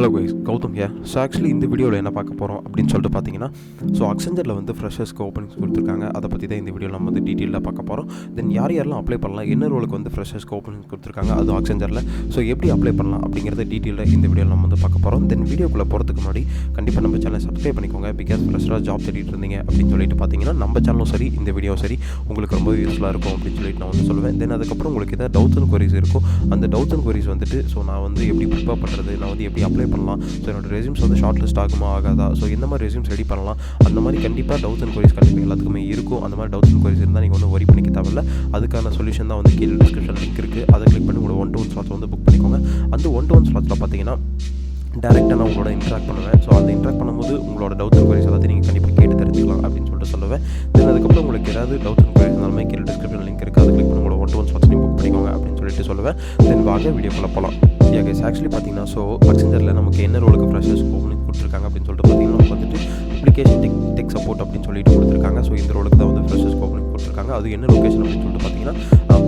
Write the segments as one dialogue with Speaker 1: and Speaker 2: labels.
Speaker 1: Hello guys, Gautam here. So actually இந்த வீடியோவில் என்ன பார்க்க போகிறோம் அப்படின்னு சொல்லிட்டு பார்த்தீங்கன்னா, ஸோ அக்சென்சரில் வந்து ஃப்ரெஷர்ஸ்க்கு ஓப்பனிங்ஸ் கொடுத்துருக்காங்க. அதை பற்றி தான் இந்த வீடியோவில் நம்ம வந்து டீட்டெயிலாக பார்க்க போகிறோம். தென் யாரெல்லாம் அப்ளை பண்ணலாம், என்ன ரோலுக்கு வந்து ஃப்ரெஷர்ஸ்க்கு ஓப்பனிங்ஸ் கொடுத்துருக்காங்க, அது அக்சென்சரில் ஸோ எப்படி அப்ளை பண்ணலாம் அப்படிங்கிறத டீட்டெயிலாக இந்த வீடியோவில் நம்ம வந்து பார்க்க போகிறோம். தென் வீடியோக்குள்ளே போகிறதுக்கு முன்னாடி கண்டிப்பாக நம்ம சேனலை சப்ஸ்கிரைப் பண்ணிக்கோங்க. பிகாஸ் ஃப்ரெஷராக ஜாப் தேடிட்டு இருந்தீங்க அப்படின்னு சொல்லிட்டு பார்த்தீங்கன்னா, நம்ம சேனலும் சரி இந்த வீடியோவும் சரி உங்களுக்கு ரொம்ப யூஸ்ஃபுல்லாக இருக்கும் அப்படின்னு சொல்லிட்டு நான் வந்து சொல்லுவேன். தென் அதுக்கப்புறம் உங்களுக்கு ஏதாவது டவுட்ஸ் அண்ட் குவரிஸ் இருக்கும். அந்த டவுட்ஸ் அண்ட் குவரிஸ் வந்துட்டு ஸோ நான் வந்து எப்படி ப்ரிப்பேர் பண்ணுறது, நான் வந்து எப்படி அப்ளை பண்ணலாம், ஸோ என்னோட ரெஸ்யூம்ஸ் வந்து ஷார்ட் லிஸ்ட் ஆகுமா ஆகாதா, ஸோ எந்த மாதிரி ரெஸ்யூம்ஸ் ரெடி பண்ணலாம், அந்த மாதிரி கண்டிப்பாக டவுட்ஸ் அண்ட் குவரிஸ் கண்டிப்பாக எல்லாத்துக்குமே இருக்கும். அந்த மாதிரி டவுட்ஸ் அண்ட் குவரிஸ் இருந்தால் நீங்கள் வந்து ஒரி பண்ணிக்க தேவையில்ல. அதுக்கான சொல்யூஷன் தான் வந்து கீழே டிஸ்கிரிப்ஷன் லிங்க் இருக்குது. அதை கிளிக் பண்ணி உங்களோட 1-to-1 ஸ்லாட்ஸ் வந்து புக் பண்ணிக்கோங்க. அந்த 1-to-1 ஸ்லாட்ஸில் பார்த்தீங்கன்னா டேரெக்டாக நான் உங்களோட இன்ட்ராக்ட் பண்ணுவேன். ஸோ அந்த இன்ட்ராக்ட் பண்ணும்போது உங்களோட டவுட்ஸ் அண்ட் குவரிஸ் எல்லாத்தையும் நீங்கள் கண்டிப்பாக கேட்டு தெரிஞ்சுக்கலாம் அப்படின்னு சொல்லிட்டு சொல்லுவேன். தென் அதுக்கப்புறம் உங்களுக்கு ஏதாவது டவுட்ஸ் அண்ட் குவரிஸ் இருந்தாலுமே கீழே டிஸ்கிரிப்ஷன் லிங்க் இருக்குது. அதை கிளிக் பண்ணி உங்களோட 1-to-1 ஸ்லாட்ஸ் நீங்கள் புக் பண்ணிக்கோங்க அப்படின்னு சொல்லிட்டு சொல்லுவேன். தென் வாங்க வீடியோக்குள்ளே போகலாம். கைஸ், ஆக்சுவலி பார்த்தீங்கன்னா ஸோ அக்சென்சரில் நமக்கு என்ன ரோலுக்கு ஃப்ரெஷர்ஸ் ஓப்பனிங் கொடுத்துருக்காங்க அப்படின்னு சொல்லிட்டு பார்த்தீங்கன்னா, நமக்கு வந்துட்டு அப்ளிகேஷன் டெக் சப்போர்ட் அப்படின்னு சொல்லிட்டு கொடுத்துருக்காங்க. ஸோ இந்த ரோலுக்கு தான் வந்து ஃப்ரெஷர்ஸ் ஓப்பனிங் கொடுத்துருக்காங்க. அது என்ன லொக்கேஷன் அப்படின்னு சொல்லிட்டு பார்த்தீங்கன்னா,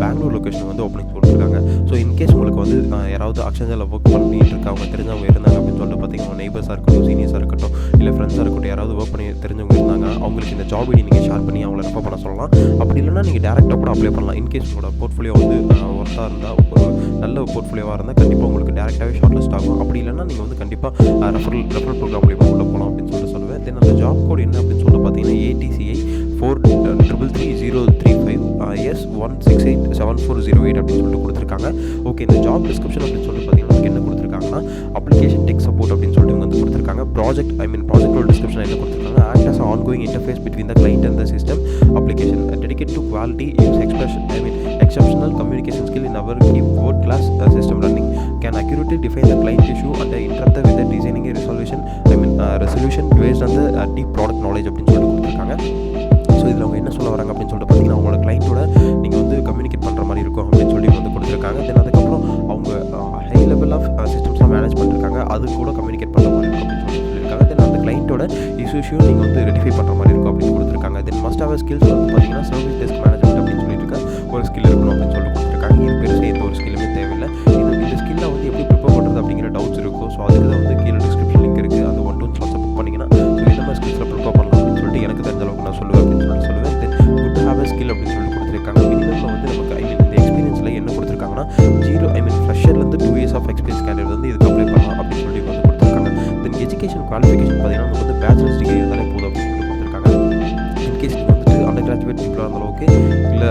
Speaker 1: பெங்களூர் லொக்கேஷன் வந்து ஓப்பனிங் கொடுத்துருக்காங்க. ஸோ இன்கேஸ் உங்களுக்கு வந்து யாராவது அக்சென்சரில் ஒர்க் பண்ணிட்டு இருக்காங்க, தெரிஞ்சவங்க இருந்தாங்க அப்படின்னு சொல்லிட்டு பார்த்தீங்கன்னா, நெய்பர்ஸாக இருக்கட்டும், சீனியர்ஸாக இருக்கட்டும், இல்லை ஃப்ரெண்ட்ஸாக இருக்கட்டும், யாராவது ஒர்க் பண்ணி தெரிஞ்சவங்க இருந்தாங்க, அவங்களுக்கு இந்த ஜாப் ஐடி நீங்கள் ஷேர் பண்ணி அவங்கள ரெஃபர் பண்ண சொல்லலாம். அப்படி இல்லைனா நீங்கள் டேரெக்டாக கூட அப்ளை பண்ணலாம். இன்கேஸ் உங்களோட போர்ட்ஃபோலியோ வந்து ஒர்த்தாக இருந்தால், ஒரு நல்ல போர்ட்ஃபோலியோவாக இருந்தால் கண்டிப்பாக உங்களுக்கு டேரெக்டாகவே ஷார்ட் லிஸ்ட் ஆகும். அப்படி இல்லைனா நீங்கள் வந்து கண்டிப்பாக ரெஃபரல் ப்ரோக்ராம் மூலிமா உள்ள போகலாம் அப்படின்னு சொல்லிட்டு சொல்லுவேன். தென் அந்த ஜாப் கோட் என்ன அப்படின்னு சொல்லிட்டு பார்த்தீங்கன்னா, ATCI 4333035 S1687408 அப்படின்னு சொல்லிட்டு கொடுத்துருக்காங்க. ஓகே, இந்த ஜாப் டிஸ்கிரிப்ஷன் அப்படின்னு சொல்லிட்டு பார்த்தீங்கன்னா நமக்கு என்ன கொடுத்துருக்காங்கன்னா, அப்ளிகேஷன் டெக் சப்போர்ட் அப்படின்னு சொல்லிட்டு இவங்க வந்து கொடுத்துருக்காங்க. ப்ராஜெக்டோட டிஸ்கிரிப்ஷன் என்ன கொடுத்துருக்காங்க, act as ongoing interface between the client and the system application dedicated to quality use exceptional communication skill in our keep world class system running, can accurately define the client issue and interrupt with the designing a resolution based on the deep product knowledge அப்படின்னு சொல்லிட்டு கொடுத்துருக்காங்க. So இதில் அவங்க என்ன சொல்ல வராங்க அப்படின்னு சொல்லிட்டு பார்த்தீங்கன்னா, அவங்களோட கிளைண்ட்டோட நீங்கள் வந்து கம்யூனிகேட் பண்ணுற மாதிரி இருக்கும் அப்படின்னு சொல்லி வந்து கொடுத்துருக்காங்க. தென் அதுக்கப்புறம் அவங்க ஹை லெவல் ஆஃப் சிஸ்டம்ஸ்லாம் மேனேஜ் பண்ணிருக்காங்க, அது கூட கம்யூனிகேட் பண்ணுற மாதிரி இருக்கும் அப்படின்னு சொல்லி சொல்லியிருக்காங்க. தென் அந்த கிளைண்ட்டோட இஷ்யூஸையும் நீங்கள் வந்து ரெடிஃபை பண்ணுற மாதிரி இருக்கும் அப்படின்னு கொடுத்துருக்காங்க. தென் மஸ்ட் ஹேவ் ஸ்கில்ஸ் வந்து பார்த்தீங்கன்னா, சர்வீஸ் டெஸ்க் மேனேஜ்மெண்ட் அப்படின்னு சொல்லிட்டு ஒரு ஸ்கில் இருக்கணும் அப்படின்னு சொல்லி கொடுத்துருக்காங்க. இது பெருசாக எந்த ஒரு ஸ்கில்லுமே தேவையில்லை. இந்த ஸ்கில்லை வந்து எப்படி ப்ரிப்பேர் பண்ணுறது அப்படிங்கிற டவுட்ஸ் இருக்கும். ஸோ அதுக்கு தான் வந்து கீழே டிஸ்கிரிப்ஷன் லிங்க் இருக்குது. அந்த 1-to-1 ஸ்லாட்ஸை புக் பண்ணிங்கன்னா, ஸோ எந்த மாதிரி ஸ்கில்ஸில் ப்ரிப்பேர் பண்ணலாம் அப்படின்னு சொல்லிட்டு எனக்கு தெரிஞ்ச அளவுக்கு நான் சொல்லுவேன் அப்படின்னு சொல்லுவேன். தென் குட் டு ஹேவ் ஸ்கில் அப்படின்னு சொல்லிட்டு கொடுத்துருக்காங்க. மினிமம் வந்து நமக்கு இந்த எக்ஸ்பீரியன்ஸில் என்ன கொடுத்துருக்காங்கன்னா, ஃப்ரெஷர்லேருந்து 2 years ஆஃப் எக்ஸ்பீரியன்ஸ் கேண்டிடேட் வந்து இதுக்கு அப்ளை பண்ணலாம் அப்படின்னு சொல்லி வந்து கொடுத்துருக்காங்க. தென் எஜுகேஷன் குவாலிஃபிகேஷன் பார்த்தீங்கன்னா, நமக்கு வந்து பேச்சுலர்ஸ் டிகிரி இருந்தாலே போதும் அப்படின்னு சொல்லி கொடுத்துருக்காங்க. இன்கேஸ் நீங்கள் வந்துட்டு அண்டர் கிராஜுவேட் பீப்புளாக இருந்தாலும் ஓகே, இல்லை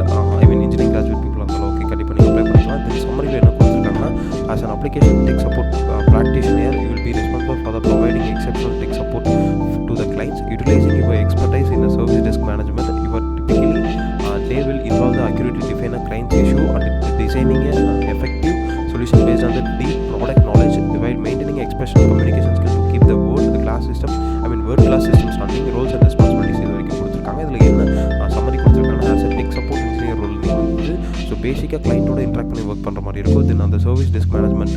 Speaker 1: இன்ஜினியரிங் கிராஜுவேட் பீப்புளாக இருந்தாலும் ஓகே, கண்டிப்பாக நீங்கள் அப்ளை பண்ணலாம். தென் சம்மரியில் என்ன கொடுத்துருக்காங்கன்னா, as an application tech support practitioner, you will be responsible for the providing exceptional tech support to the clients, utilizing your expertise in the service desk management. Your typically they will involve the accurately define a client's issue and designing an effective solution based on the deep product knowledge while maintaining expression communication skills to keep the world class systems running. Roles and responsibilities இது வரைக்கும் கொடுத்துருக்காங்க. இதில் என்ன summary கொடுத்துருக்காங்க, as a tech support engineer role நீங்கள் வந்து so பேசிக்காக கிளைண்ட்டோட interact பண்ணி ஒர்க் பண்ணுற மாதிரி இருக்கும். தென் அந்த சர்வீஸ் டெஸ்க் மேனேஜ்மெண்ட்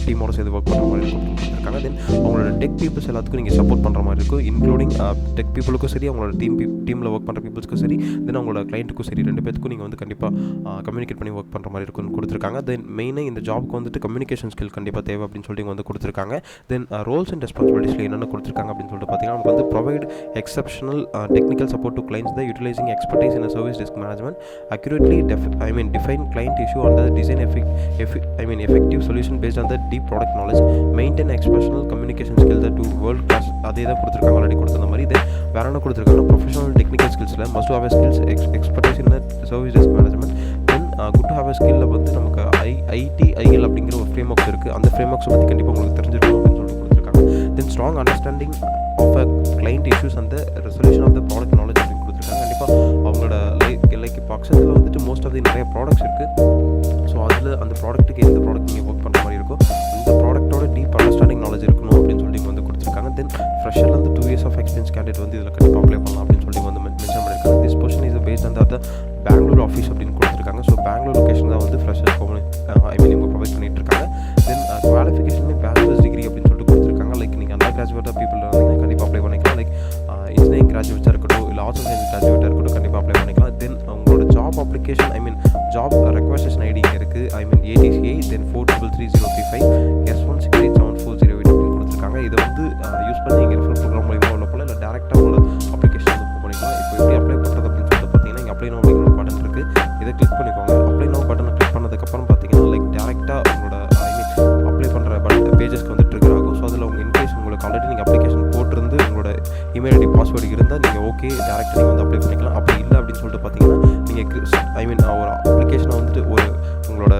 Speaker 1: டீமோட சேர்ந்து ஒர்க் பண்ணுற மாதிரி இருக்கும் அப்படின்னு கொடுத்துருக்காங்க. தென் அவங்களோட டெக் பீப்புள்ஸ் எல்லாத்துக்கும் நீங்கள் சப்போர்ட் பண்ணுற மாதிரி இருக்கும், இன்க்ளூடிங் டெக் பீப்புளுக்கும் சரி, அவங்களோட டீமில் ஒர்க் பண்ணுற பீப்புள்ஸ்க்கும் சரி, தென் அவங்களோட கிளைண்ட்டுக்கும் சரி, 2 பேருக்கும் நீங்கள் வந்து கண்டிப்பாக கம்யூனிகேட் பண்ணி ஒர்க் பண்ணுற மாதிரி இருக்கும்னு கொடுத்துருக்காங்க. தென் மெயினாக இந்த ஜாப்க்கு வந்துட்டு கம்யூனிகேஷன் ஸ்கில் கண்டிப்பாக தேவை அப்படின்னு சொல்லிட்டு வந்து கொடுத்துருக்காங்க. தென் ரோல்ஸ் அண்ட் ரெஸ்பான்சிபிலிட்டிஸில் என்னென்ன கொடுத்துருக்காங்க அப்படின்னு சொல்லிட்டு பார்த்தீங்கன்னா, நமக்கு வந்து provide exceptional technical support to clients the utilising expertise in service desk management, accurately define client issue under the design effective solution based on the deep product knowledge, maintain expressional communication skills to world class. அதே தான் கொடுத்துருக்காங்க, already கொடுத்த மாதிரி. தென் வேற என்ன கொடுத்துருக்காங்க, professional technical ஸ்கில்ஸில் must have skills expertise in service desk management. Then good to have ஸ்கில்ல வந்து நமக்கு ITIL அப்படிங்கிற ஒரு ஃப்ரேம் ஒர்க்ஸ் இருக்குது. அந்த ஃப்ரேம் ஒர்க்ஸை பற்றி கண்டிப்பாக உங்களுக்கு தெரிஞ்சிருக்கும் அப்படின்னு சொல்லிட்டு கொடுத்துருக்காங்க. Then strong understanding of a client issues அந்த resolution of the product knowledge அப்படின்னு கொடுத்துருக்காங்க. கண்டிப்பாக அவங்களோட இப்போ அக்சென்சரில் வந்துட்டு மோஸ்ட் ஆஃப் தி நிறைய ப்ராடக்ட்ஸ் இருக்குது. ஸோ அதில் அந்த ப்ராடக்ட்டுக்கு எந்த ப்ராடக்ட் நீங்கள் ஒர்க் பண்ணுற மாதிரி இருக்கும், அந்த ப்ராடக்ட்டோட டீப் அண்டர்ஸ்டாண்டிங் நாலேஜ் இருக்கணும் அப்படின்னு சொல்லி வந்து கொடுத்துருக்காங்க. தென் ஃப்ரெஷர்லேருந்து 2 years ஆஃப் எக்ஸ்பீரியன்ஸ் கேண்டிடேட் வந்து இதில் கண்டிப்பாக அப்ளை பண்ணலாம் அப்படின்னு சொல்லி வந்து மென்ஷன் பண்ணியிருக்காங்க. This position is based on the Bangalore office அப்படின்னு கொடுத்துருக்காங்க. ஸோ பெங்களூர் லொக்கேஷன் தான் வந்து ஃப்ரெஷர்ஸ் இவங்க ப்ரொவைட் பண்ணிட்டு இருக்காங்க. தென் குவாலிஃபிகேஷனே பேச்சுலர்ஸ் டிகிரி அப்படின்னு சொல்லிட்டு கொடுத்துருக்காங்க. லைக் நீங்கள் அண்டர் கிராஜுவேட்டாக பீப்புள் இருந்தீங்கன்னா கண்டிப்பாக அப்ளை பண்ணிக்கலாம். லைக் இன்ஜினியரிங் கிராஜுவேட்டாக இருக்கட்டும், இல்லை ஆர்ட்ஸ் அண்ட் சயின்ஸ் கிராஜுவேட்டாக இருக்கட்டும், கண்டிப்பாக அப்ளை பண்ணிக்கலாம். தென் உங்களோட ஜாப் அப்ளிகேஷன் ஜாப் ரெக்வஸ்டேஷன் ஐடி இருக்குது. ATCI தென் 4333035 S1687408 அப்படின்னு இதை வந்து யூஸ் பண்ணி நீங்கள் ரெஃபரல் ப்ரோக்ராம் மூலியமாக உள்ள போல இல்லை டேரெக்டாக உங்களோட அப்ளிகேஷன் வந்து ஓப்பன் பண்ணிக்கலாம். இப்போ எப்படி அப்ளை பண்ணுறது அப்படின்னு சொல்லிட்டு பார்த்தீங்கன்னா இங்கே அப்ளை நோ அப்படிங்கிற பட்டன் இருக்குது. இதை கிளிக் பண்ணிக்கோங்க. அப்ளை நோ பட்டனை கிளிக் பண்ணதுக்கப்புறம் பார்த்தீங்கன்னா லைக் டேரெக்டாக உங்களோட அப்ளை பண்ணுற பேஜஸ்க்கு வந்து ட்ரிகர் ஆகும். ஸோ அதில் உங்கள் இன்கேஸ் உங்களுக்கு ஆல்ரெடி நீங்கள் அப்ளிகேஷன் போட்டிருந்து உங்களோட இமெயில் ஐடி பாஸ்வேர்டு இருந்தால் நீங்கள் ஓகே டேரெக்டாக நீங்கள் வந்து அப்ளை பண்ணிக்கலாம். அப்படி இல்லை அப்படின்னு சொல்லிட்டு பார்த்தீங்கன்னா நீங்கள் ஒரு அப்ளிகேஷனை வந்துட்டு உங்களோட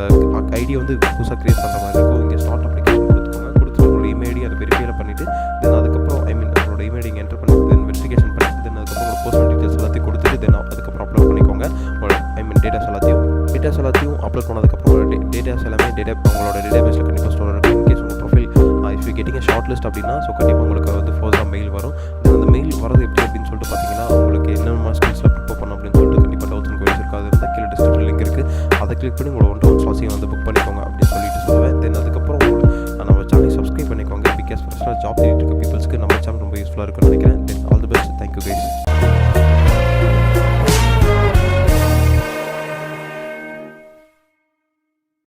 Speaker 1: ஐடியை வந்து புதுசாக க்ரியேட் பண்ணுற மாதிரி இருக்கும். இங்கே ஸ்டார்ட் அப்ளிகேஷன் கொடுத்துட்டு உங்களோட இமெயில் ஐடி அதை வெரிஃபைல பண்ணிவிட்டு தென் அதுக்கப்புறம் உங்களோட இமெயில் ஐடி என்டர் பண்ணி தென் வெரிஃபிகேஷன் பண்ணிட்டு தென் அதுக்கப்புறம் உங்களோட பர்சனல் டீட்டெயில்ஸ் எல்லாத்தையும் கொடுத்துட்டு தென் அதுக்கப்புறம் அப்லோட் பண்ணிக்கோங்க. உங்களோட டேட்டாஸ் எல்லாத்தையும் அப்லோட் பண்ணதுக்கப்புறம் டேட்டாஸ் எல்லாமே உங்களோட டேட்டாபேஸில் கண்டிப்பாக ஸ்டோர் இருக்கும். இன்கேஸ் உங்கள் profile if you getting short list அப்படின்னா ஸோ கண்டிப்பாக உங்களுக்கு வந்து ஃபர்தராக மெயில் வரும். தென் அந்த மெயில் வரது எப்படி அப்படின்னு சொல்லிட்டு பார்த்தீங்கன்னா உங்களுக்கு என்னென்ன ஸ்கில்ஸில் ப்ரிப்பேர் பண்ணணும் அப்படின்னு சொல்லிட்டு கண்டிப்பாக டவுட்ஸ் அண்ட் குவரிஸ் இருக்காது இருந்தால் கீழே டிஸ்கிரிப்ஷன் லிங்க் இருக்குது. அதை கிளிக் பண்ணி உங்களோட 1 to 1 ஸ்லாட்ஸையும் வந்து புக் பண்ணிக்கோங்க அப்படின்னு சொல்லிட்டு சொல்லுவேன். தென் அதுக்கப்புறம் நம்ம சேனலை சப்ஸ்கிரைப் பண்ணிக்கோங்க. பிகாஸ் ஃபர்ஸ்ட்டாக ஜாப் தேடிட்டு இருக்க பீப்புள்ஸ்க்கு நம்ம சேனல் ரொம்ப யூஸ்ஃபுல்லாக இருக்குன்னு நினைக்கிறேன். Then all the best. Thank you guys.